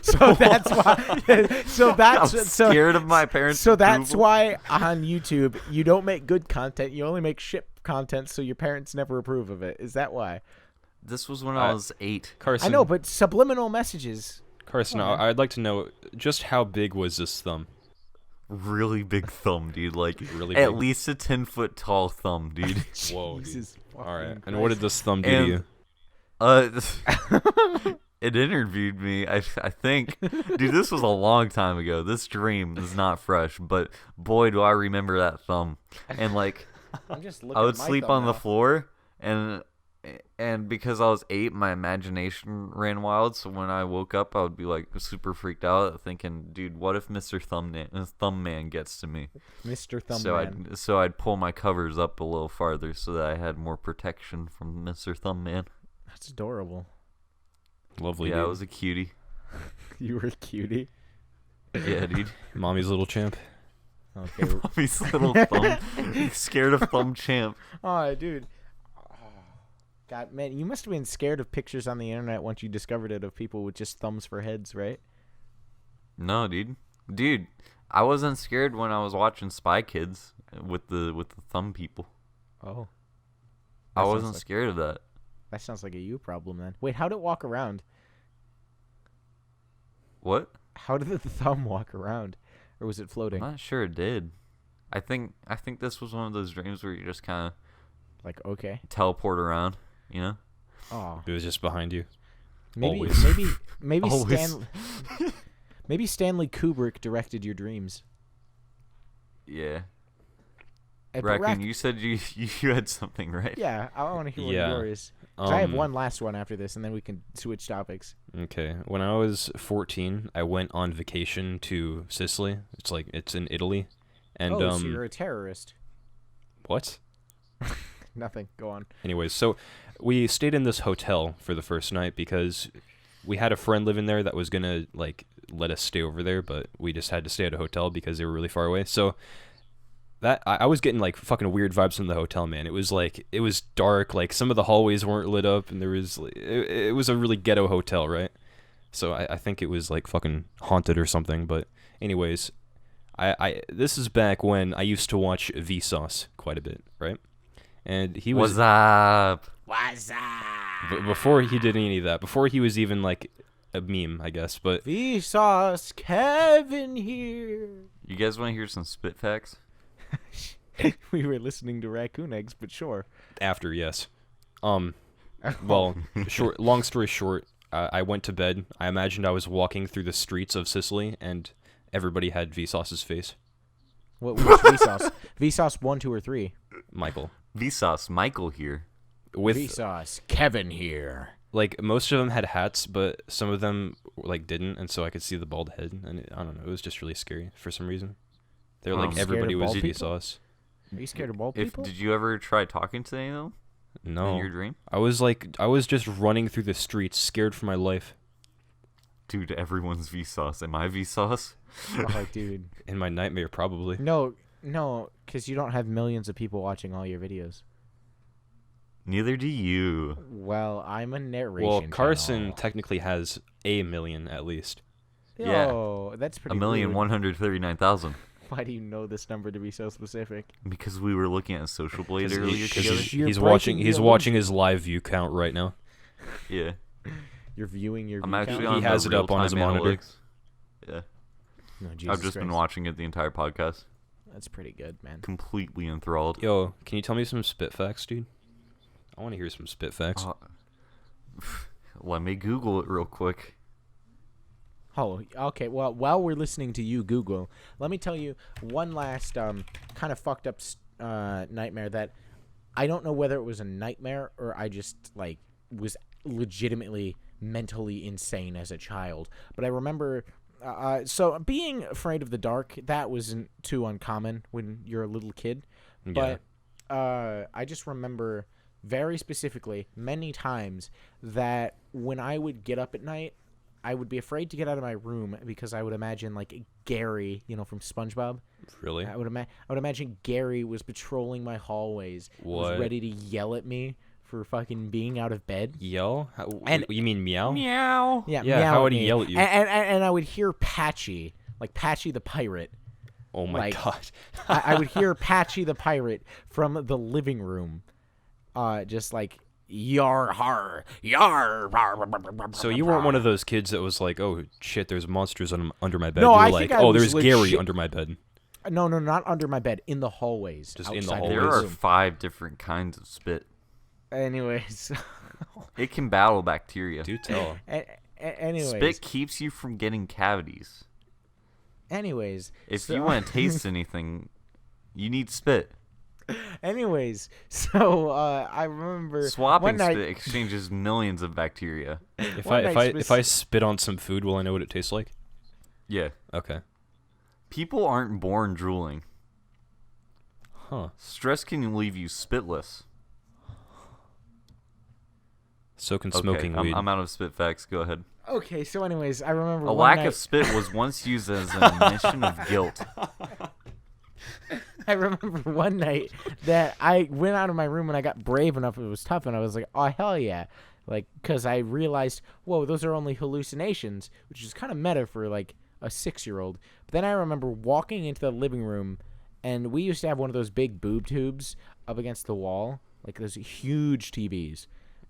So that's why. So I'm that's scared of my parents. So that's approval. why on YouTube you don't make good content. You only make shit content, so your parents never approve of it. Is that why? This was when I was 8. Carson. I know, but subliminal messages. Carson, I'd like to know just how big was this thumb? Really big thumb, dude. Like Really at big. least a 10-foot tall thumb, dude. Whoa. dude. Jesus All right. fucking And what did Christ. this thumb do to you? It interviewed me. I think, dude, this was a long time ago. This dream is not fresh, but boy, do I remember that thumb. And like, I'm just looking I would at my sleep thumb on the now. floor, and because I was 8, my imagination ran wild. So when I woke up, I would be like super freaked out, thinking, dude, what if Mr. Thumb Man gets to me? Mr. Thumb So Man. I'd pull my covers up a little farther so that I had more protection from Mr. Thumb Man. That's adorable. Lovely, Yeah, dude. I was a cutie. You were a cutie. Yeah, dude. Mommy's little champ. Okay. Mommy's little thumb. Scared of Thumb Champ. Oh, dude. Oh, God, man, you must have been scared of pictures on the internet once you discovered it of people with just thumbs for heads, right? No, dude. Dude, I wasn't scared when I was watching Spy Kids with the thumb people. Oh. I That sounds wasn't like- scared of that. That sounds like a you problem then. Wait, how'd it walk around? What? How did the thumb walk around? Or was it I'm floating? not sure it did. I think this was one of those dreams where you just kind of Like, okay. teleport around, you know? Oh. It was just behind you. Maybe Always. maybe Always. maybe Stanley Kubrick directed your dreams. Yeah. But Raccoon, you said you had something, right? Yeah, I want to hear one Yeah. of yours. 'Cause I have Um, one last one after this, and then we can switch topics. Okay. When I was 14, I went on vacation to Sicily. It's in Italy. And Oh, so you're a terrorist. what? Nothing. Go on. Anyways, so we stayed in this hotel for the first night because we had a friend living there that was gonna like let us stay over there, but we just had to stay at a hotel because they were really far away. So that I was getting like fucking weird vibes from the hotel, man. It was dark, like some of the hallways weren't lit up, and there was it was a really ghetto hotel, right? So I think it was like fucking haunted or something. But anyways, I this is back when I used to watch Vsauce quite a bit, right? And he was What's up? What's up? before he did any of that, before he was even like a meme, I guess. But Vsauce Kevin here. You guys want to hear some spit facts? We were listening to Raccoon Eggs, but sure. after, yes. Well, long story short, I went to bed. I imagined I was walking through the streets of Sicily, and everybody had Vsauce's face. Which Vsauce? Vsauce 1, 2, or 3? Michael. Vsauce Michael here. With Vsauce Kevin here. like most of them had hats, but some of them like didn't, and so I could see the bald head, and I don't know, it was just really scary for some reason. They're like Scared everybody of was bald people? Vsauce. Are you scared of bald people? Did you ever try talking to any of them in No, your dream? I was just running through the streets, scared for my life. Dude, everyone's Vsauce. Am I Vsauce? Oh, dude. In my nightmare, probably. No, because you don't have millions of people watching all your videos. Neither do you. Well, I'm a narration Well, Carson channel. technically has 1 million at least. Yeah. Oh, that's pretty 1,139,000. Why do you know this number to be so specific? Because we were looking at Social Blade earlier Because together. You're he's breaking watching the watching his live view count right now. Yeah. You're viewing your I'm view actually count? on He has the it up on his real-time monitor. analytics. Yeah. No, Jesus I've just been Christ. watching it the entire podcast. That's pretty good, man. Completely enthralled. Yo, can you tell me some spit facts, dude? I want to hear some spit facts. Let me Google it real quick. Oh, okay. Well, while we're listening to you Google, let me tell you one last kind of fucked up nightmare that I don't know whether it was a nightmare or I just like was legitimately mentally insane as a child. But I remember so being afraid of the dark, that wasn't too uncommon when you're a little kid. Yeah. But I just remember very specifically many times that when I would get up at night, I would be afraid to get out of my room because I would imagine like Gary, from SpongeBob. Really? I would imagine Gary was patrolling my hallways, was What? ready to yell at me for fucking being out of bed. Yell? And- You mean meow? Meow. Yeah, Yeah, meow how at would he me. yell at you? And I would hear Patchy, like Patchy the pirate. Oh my like, god. I would hear Patchy the pirate from the living room, just like yar har yar. So you weren't one of those kids that was like, "Oh shit, there's monsters under my bed." No, you were I like, think I "Oh, was there's Gary legit- under my bed." No, not under my bed, in the hallways. Just in the outside of hallways. There are room. 5 different kinds of spit. Anyways, It can battle bacteria. Do tell. anyways, Spit keeps you from getting cavities. anyways. If so- you want to taste anything, you need spit. Anyways, so I remember Swapping one night, spit exchanges millions of bacteria. If One I night if I spit on some food, will I know what it tastes like? Yeah. Okay. People aren't born drooling. Huh. Stress can leave you spitless. So can Okay, smoking weed. I'm out of spit facts. Go ahead. Okay, so anyways, I remember A one lack night, of spit was once used as an admission of guilt. I remember one night that I went out of my room and I got brave enough. It was tough, and I was like, "Oh hell yeah!" Like, because I realized, whoa, those are only hallucinations, which is kind of meta for like a 6-year-old. But then I remember walking into the living room, and we used to have one of those big boob tubes up against the wall, like those huge TVs,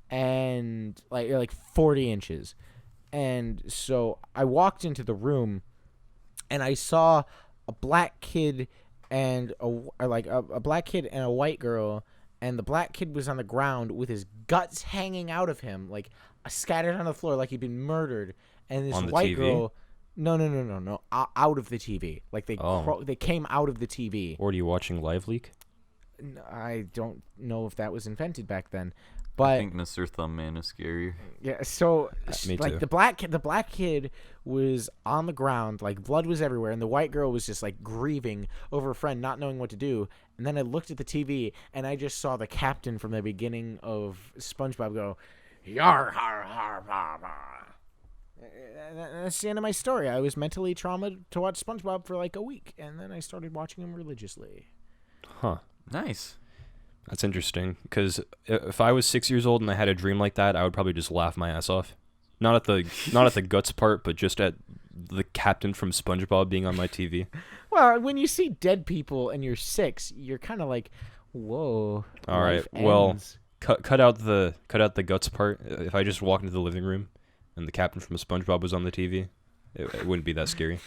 and like 40 inches. And so I walked into the room, and I saw a black kid and a black kid and a white girl, and the black kid was on the ground with his guts hanging out of him, like scattered on the floor, like he'd been murdered. And this On the white TV? girl, no, out of the TV, like they came out of the TV. Or are you watching Live Leak? I don't know if that was invented back then, I but think Mr. Thumbman is scarier. yeah, so Me like too. the black kid was on the ground, like blood was everywhere, and the white girl was just like grieving over a friend, not knowing what to do. And then I looked at the TV, and I just saw the captain from the beginning of SpongeBob go, "Yar har har har har." And that's the end of my story. I was mentally traumatized to watch SpongeBob for like a week, and then I started watching him religiously. Huh. Nice. That's interesting. Because if I was 6 years old and I had a dream like that, I would probably just laugh my ass off. Not at the guts part, but just at the captain from SpongeBob being on my TV. Well, when you see dead people and you're 6, you're kind of like, whoa. All right. life Well, ends. cut out the guts part. If I just walk into the living room and the captain from SpongeBob was on the TV, it wouldn't be that scary.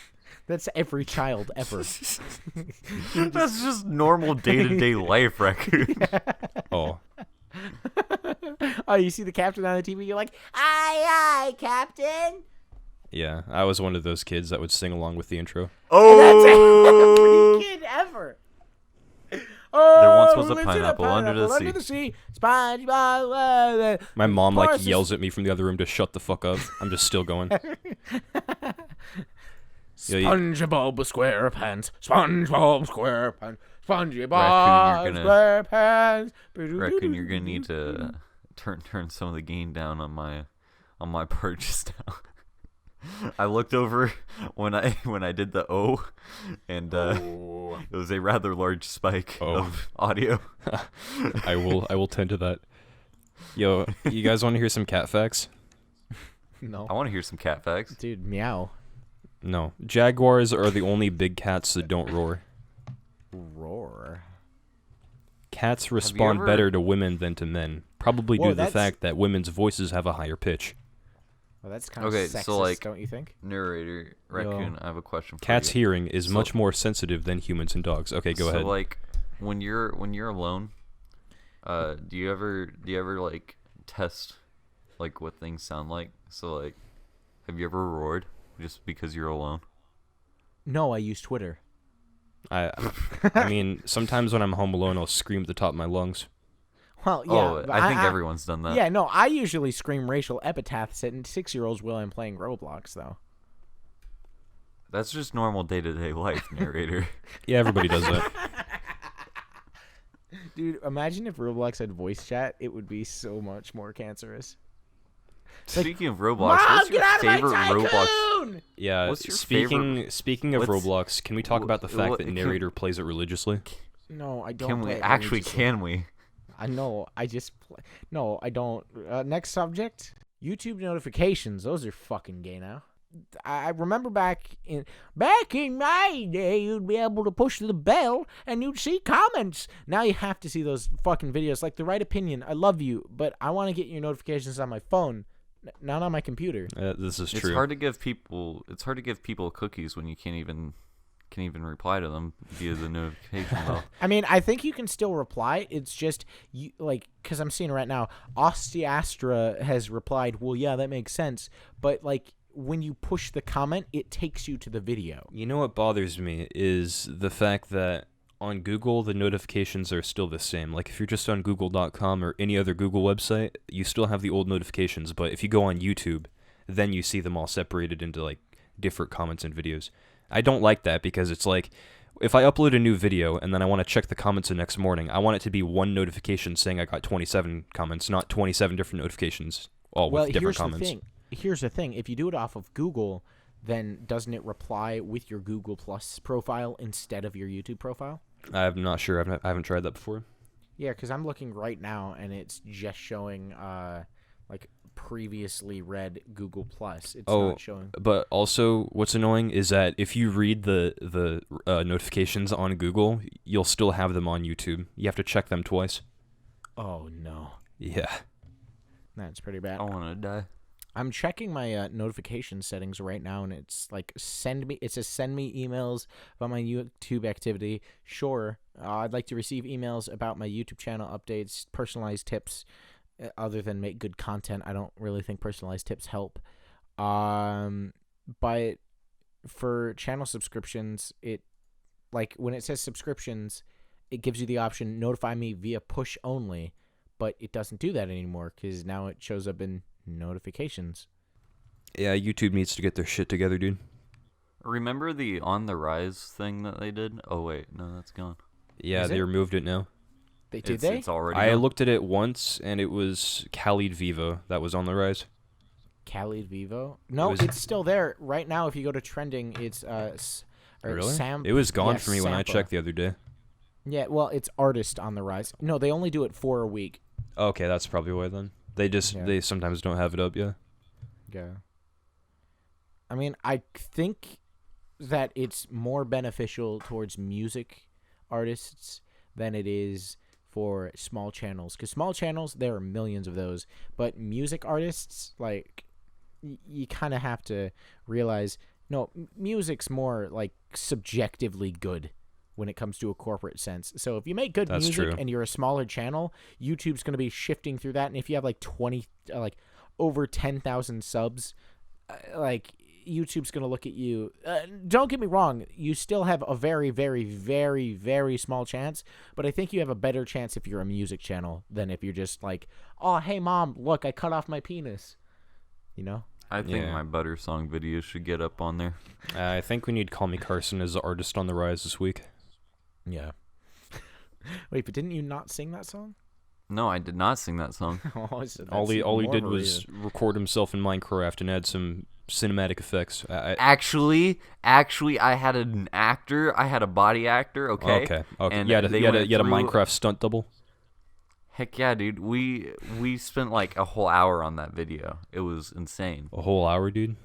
That's every child ever. That's just normal day-to-day life, Raccoon. Oh. Oh, you see the captain on the TV, you're like, aye, aye, captain. Yeah, I was one of those kids that would sing along with the intro. Oh! Every kid ever. Oh, There once was a listen pineapple under the sea. Under the sea. SpongeBob. My mom Carson. yells at me from the other room to shut the fuck up. I'm just still going. SpongeBob SquarePants. SpongeBob SquarePants. SpongeBob Raccoon, SquarePants. Raccoon, you're gonna need to turn some of the gain down on my purchase now. I looked over when I did the O, and it was a rather large spike of audio. I will tend to that. Yo, you guys want to hear some cat facts? No. I want to hear some cat facts. Dude, meow. No. Jaguars are the only big cats that don't roar. Roar. Cats respond ever- better to women than to men, probably due Whoa, to the that's- fact that women's voices have a higher pitch. Well, that's kind of Okay, sexist, so, like, don't you think? Narrator, Raccoon, I have a question for Cats' you. hearing is So- much more sensitive than humans and dogs. Okay, go ahead. So like when you're alone, do you ever like test like what things sound like? So like, have you ever roared just because you're alone? No, I use Twitter. I mean, sometimes when I'm home alone, I'll scream at the top of my lungs. Well, yeah. Oh, but I think everyone's done that. Yeah, no, I usually scream racial epithets at 6-year-olds while I'm playing Roblox, though. That's just normal day-to-day life, Narrator. Yeah, everybody does that. Dude, imagine if Roblox had voice chat. It would be so much more cancerous. Speaking of Roblox, Mom, what's your get out favorite of my Roblox? tycoon! Yeah, What's your speaking of What's- Roblox, can we talk about the fact that can- Narrator plays it religiously? No, I don't. Can we play it actually? religiously. Can we? I know. I just play. No, I don't. Next subject. YouTube notifications. Those are fucking gay now. I remember back in my day, you'd be able to push the bell and you'd see comments. Now you have to see those fucking videos. Like The Right Opinion. I love you, but I want to get your notifications on my phone, not on my computer. This is true. It's hard to give people cookies when you can't even reply to them via the notification bell. I mean, I think you can still reply. It's just you because I'm seeing right now, Ostiastra has replied. Well, yeah, that makes sense. But like when you push the comment, it takes you to the video. You know what bothers me is the fact that on Google, the notifications are still the same. Like if you're just on google.com or any other Google website, you still have the old notifications. But if you go on YouTube, then you see them all separated into like different comments and videos. I don't like that because it's like if I upload a new video and then I want to check the comments the next morning, I want it to be one notification saying I got 27 comments, not 27 different notifications all with different comments. Here's the thing. If you do it off of Google, then doesn't it reply with your Google Plus profile instead of your YouTube profile? I'm not sure. I haven't tried that before. Yeah, because I'm looking right now and it's just showing like previously read Google Plus. It's not showing. But also what's annoying is that if you read the notifications on Google, you'll still have them on YouTube. You have to check them twice. Oh no. Yeah. That's pretty bad. I want to die. I'm checking my notification settings right now, and it's like it says send me emails about my YouTube activity. Sure, I'd like to receive emails about my YouTube channel updates, personalized tips. Other than make good content, I don't really think personalized tips help. But for channel subscriptions, it like when it says subscriptions, it gives you the option notify me via push only, but it doesn't do that anymore because now it shows up in notifications. Yeah, YouTube needs to get their shit together, dude. Remember the On the Rise thing that they did? Oh wait, no, that's gone. Yeah, Is they it? removed it now. It's already I gone? looked at it once, and it was Khalid Vivo that was on the rise. Khalid Vivo? No, was- it's still there right now. If you go to trending, it's Really? Sam. It was gone yeah, for me when I Sampa. checked the other day. Yeah, well, it's artist on the rise. No, they only do it for a week. Okay, that's probably why then. They sometimes don't have it up, yeah. Yeah. I mean, I think that it's more beneficial towards music artists than it is for small channels. Because small channels, there are millions of those. But music artists, like, you kind of have to realize, no, music's more like subjectively good when it comes to a corporate sense. So if you make good That's music true. and you're a smaller channel, YouTube's going to be shifting through that. And if you have like 20, like over 10,000 subs, like YouTube's going to look at you. Don't get me wrong. You still have a very, very, very, very small chance. But I think you have a better chance if you're a music channel than if you're just like, oh, hey, Mom, look, I cut off my penis. You know? I think Yeah. my Butter Song videos should get up on there. I think we need Call Me Carson as the artist on the rise this week. Yeah. Wait, but didn't you not sing that song? No, I did not sing that song. Oh, so All that's he even more did of a was reason. record himself in Minecraft and add some cinematic effects. Actually, I had an actor. I had a body actor. Okay. Okay. And You had they a went through- Minecraft stunt double. Heck yeah, dude. We spent like a whole hour on that video. It was insane. A whole hour, dude.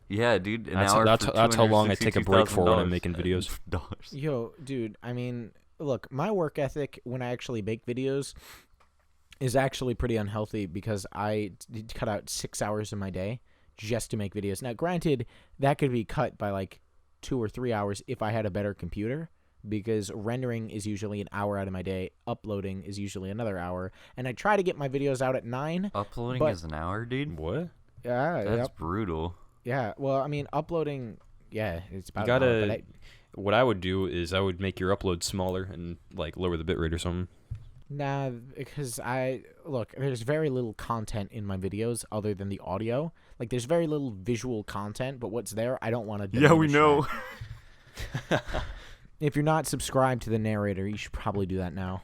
Yeah, dude. An That's hour that's for that's how long I take a break for when I'm $262,000. making videos. Dollars. Yo, dude, I mean, look, my work ethic when I actually make videos is actually pretty unhealthy because I cut out 6 hours of my day just to make videos. Now, granted, that could be cut by like 2 or 3 hours if I had a better computer, because rendering is usually an hour out of my day, uploading is usually another hour, and I try to get my videos out at 9. Uploading But- is an hour, dude. What? Yeah, That's yep, brutal. yeah. Well, I mean, uploading, yeah, it's about You an hour, gotta. but What I would do is I would make your upload smaller and like lower the bitrate or something. Nah, because there's very little content in my videos other than the audio. Like, there's very little visual content, but what's there, I don't want to. Yeah, we know. If you're not subscribed to the narrator, you should probably do that now.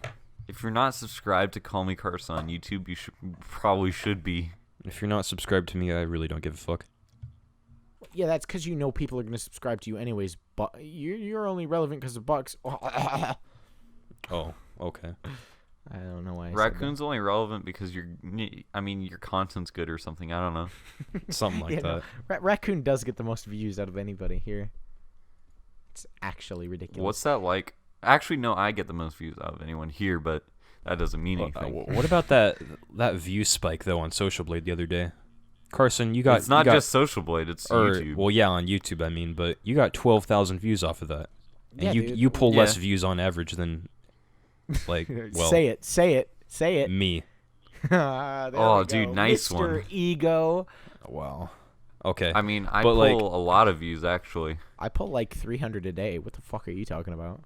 If you're not subscribed to Call Me Carson on YouTube, you probably should be. If you're not subscribed to me, I really don't give a fuck. Yeah, that's because you know people are going to subscribe to you anyways, but you're only relevant because of bucks. I Oh, okay. don't know why I said Raccoon's only relevant because your content's good or something. I don't know. Something like Yeah, no. that. Raccoon does get the most views out of anybody here. It's actually ridiculous. What's that like? Actually, no, I get the most views out of anyone here, but that doesn't mean anything. What about that view spike though on Social Blade the other day? Carson, you got It's not you got, just Social Blade, it's or, YouTube. Well, yeah, on YouTube I mean, but you got 12,000 views off of that, and Yeah, you dude. you pull less Yeah. views on average than like well say it. me. There Oh, we dude, go. nice Mr. one. Ego. Wow. Okay. I mean, I But, pull like- a lot of views, actually. I pull like 300 a day. What the fuck are you talking about?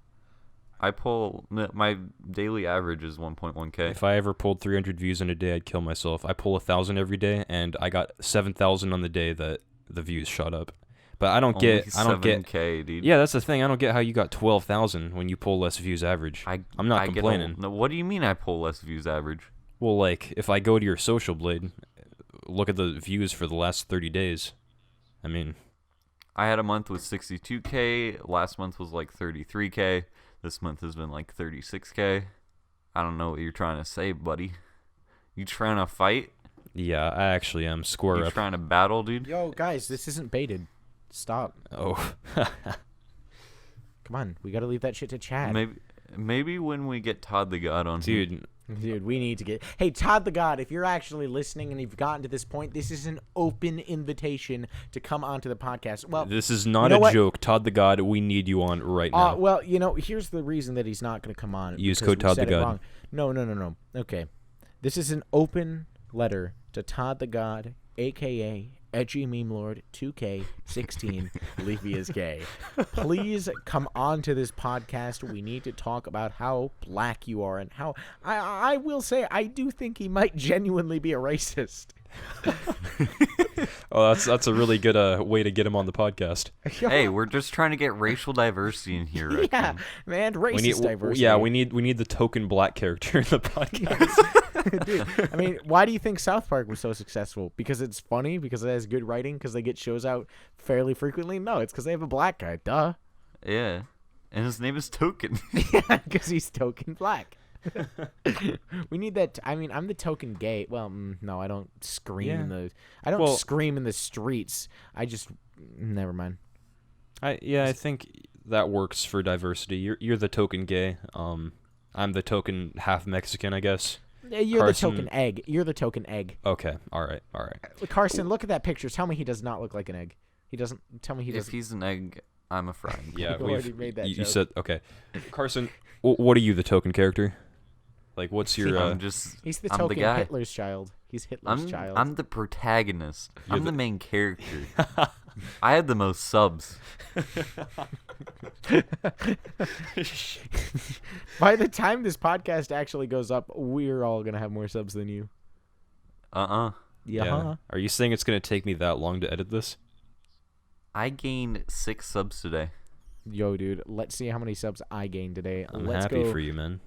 I pull, my daily average is 1.1K. If I ever pulled 300 views in a day, I'd kill myself. I pull 1,000 every day, and I got 7,000 on the day that the views shot up. But I don't Only get. I don't get. 7K, dude. Yeah, that's the thing. I don't get how you got 12,000 when you pull less views average. I'm not I get complaining. no, what do you mean I pull less views average? Well, like if I go to your Social Blade, look at the views for the last 30 days. I mean, I had a month with 62K. Last month was like 33K. This month has been like 36K. I don't know what you're trying to say, buddy. You trying to fight? yeah, I actually am. Square You up. trying to battle, dude? Yo, guys, this isn't baited. Stop. Oh. Come on, we gotta leave that shit to Chad. Maybe when we get Todd the God on here. Dude, we need to get. Hey, Todd the God, if you're actually listening and you've gotten to this point, this is an open invitation to come onto the podcast. Well, This is not know a what? joke. Todd the God, we need you on right now. well, here's the reason that he's not going to come on. Use because code we Todd said the it God. wrong. No. Okay, this is an open letter to Todd the God, aka Edgy Meme Lord 2K16. Leafy is gay. Please come on to this podcast. We need to talk about how black you are and how I will say I do think he might genuinely be a racist. Oh, that's a really good way to get him on the podcast. Hey, we're just trying to get racial diversity in here. Right Yeah, man, racist diversity. Yeah, we need the token black character in the podcast. Dude, I mean, why do you think South Park was so successful? Because it's funny? Because it has good writing? Because they get shows out fairly frequently? No, it's because they have a black guy. Duh. Yeah. And his name is Token. Yeah, because he's token black. We need that. I mean, I'm the token gay. Well, no, I don't scream in the. I don't Well- scream in the streets. I just. Never mind. I think that works for diversity. You're the token gay. I'm the token half Mexican, I guess. You're Carson- the token egg. You're the token egg. Okay. All right. Carson, look at that picture. Tell me he does not look like an egg. He doesn't. Tell me he If doesn't. he's an egg, I'm a fry. Yeah, You already made that you joke. said okay. Carson, what are you, the token character? Like, what's your? He's the I'm token the guy. Hitler's child. He's Hitler's child. I'm the protagonist. You're I'm the- the main character. I had the most subs. By the time this podcast actually goes up, we're all gonna have more subs than you. Yeah. Are you saying it's gonna take me that long to edit this? I gained 6 subs today. Yo, dude. Let's see how many subs I gained today. I'm Let's happy go. for you, man.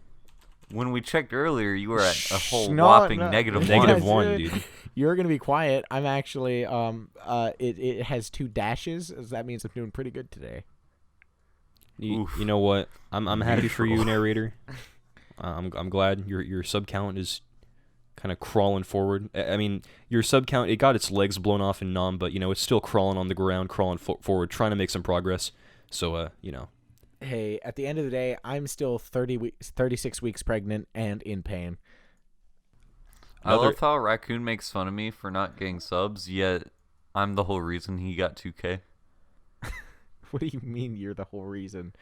When we checked earlier, you were at a whole No, whopping no. negative Negative one. one, dude. You're gonna be quiet. I'm actually it has 2 dashes. So that means I'm doing pretty good today. You Oof. know what? I'm happy for you, Neutral. narrator. I'm glad your sub count is kind of crawling forward. I mean, your sub count, it got its legs blown off in Nom, but it's still crawling on the ground, crawling forward, trying to make some progress. So Hey, at the end of the day, I'm still 36 weeks pregnant and in pain. I love how Raccoon makes fun of me for not getting subs, yet I'm the whole reason he got 2K. What do you mean you're the whole reason?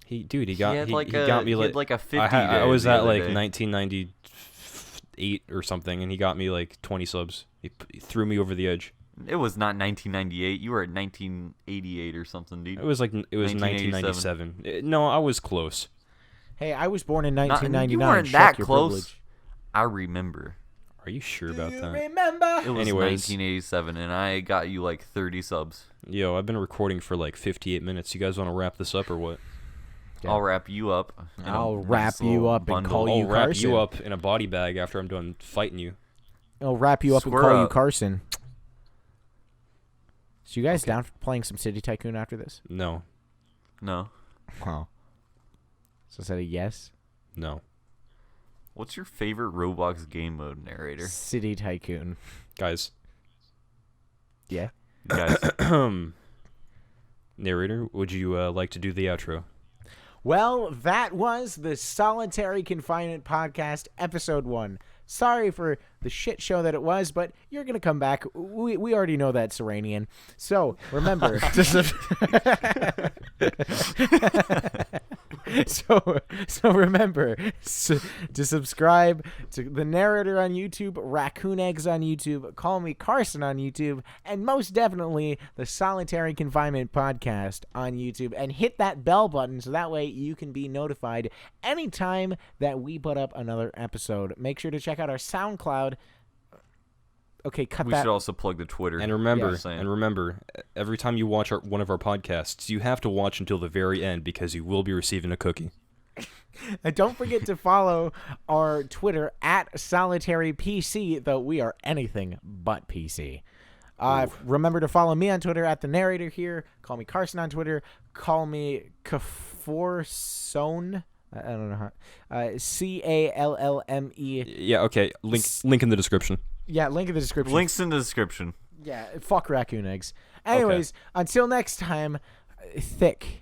he got He had he got me he like had like a 50 I day was the at other like day. 1998 or something, and he got me like 20 subs. He threw me over the edge. It was not 1998. You were at 1988 or something, dude. It was 1997. No, I was close. Hey, I was born in You 1999. weren't Check that your close. privilege. I remember. Are you sure about that? Remember? It was Anyways. 1987, and I got you like 30 subs. Yo, I've been recording for like 58 minutes. You guys want to wrap this up or what? Yeah. I'll wrap you up. in a I'll nice wrap you little up and bundle. call I'll you wrap Carson. you up in a body bag after I'm done fighting you. I'll wrap you up and Swear call you up. Carson. So you guys down for playing some City Tycoon after this? No, No. Oh. So is that a yes? no. What's your favorite Roblox game mode, narrator? City Tycoon. Guys, Yeah. Guys, narrator, would you like to do the outro? Well, that was the Solitary Confinement Podcast, Episode 1. Sorry for the shit show that it was, but you're going to come back. We already know that, Seranian. So, remember... So remember to subscribe to the Narrator on YouTube, Raccoon Eggs on YouTube, Call Me Carson on YouTube, and most definitely the Solitary Confinement Podcast on YouTube. And hit that bell button so that way you can be notified anytime that we put up another episode. Make sure to check out our SoundCloud. Okay, cut we that. should also plug the Twitter. And remember, Just saying. every time you watch one of our podcasts, you have to watch until the very end because you will be receiving a cookie. And don't forget to follow our Twitter at SolitaryPC, though we are anything but PC. Remember to follow me on Twitter at the Narrator here. Call me Carson on Twitter. Call me Caforsone. I don't know how. Callme. Yeah, okay. Link in the description. Yeah, link in the description. Links in the description. Yeah, fuck Raccoon Eggs. Anyways, until next time, thick.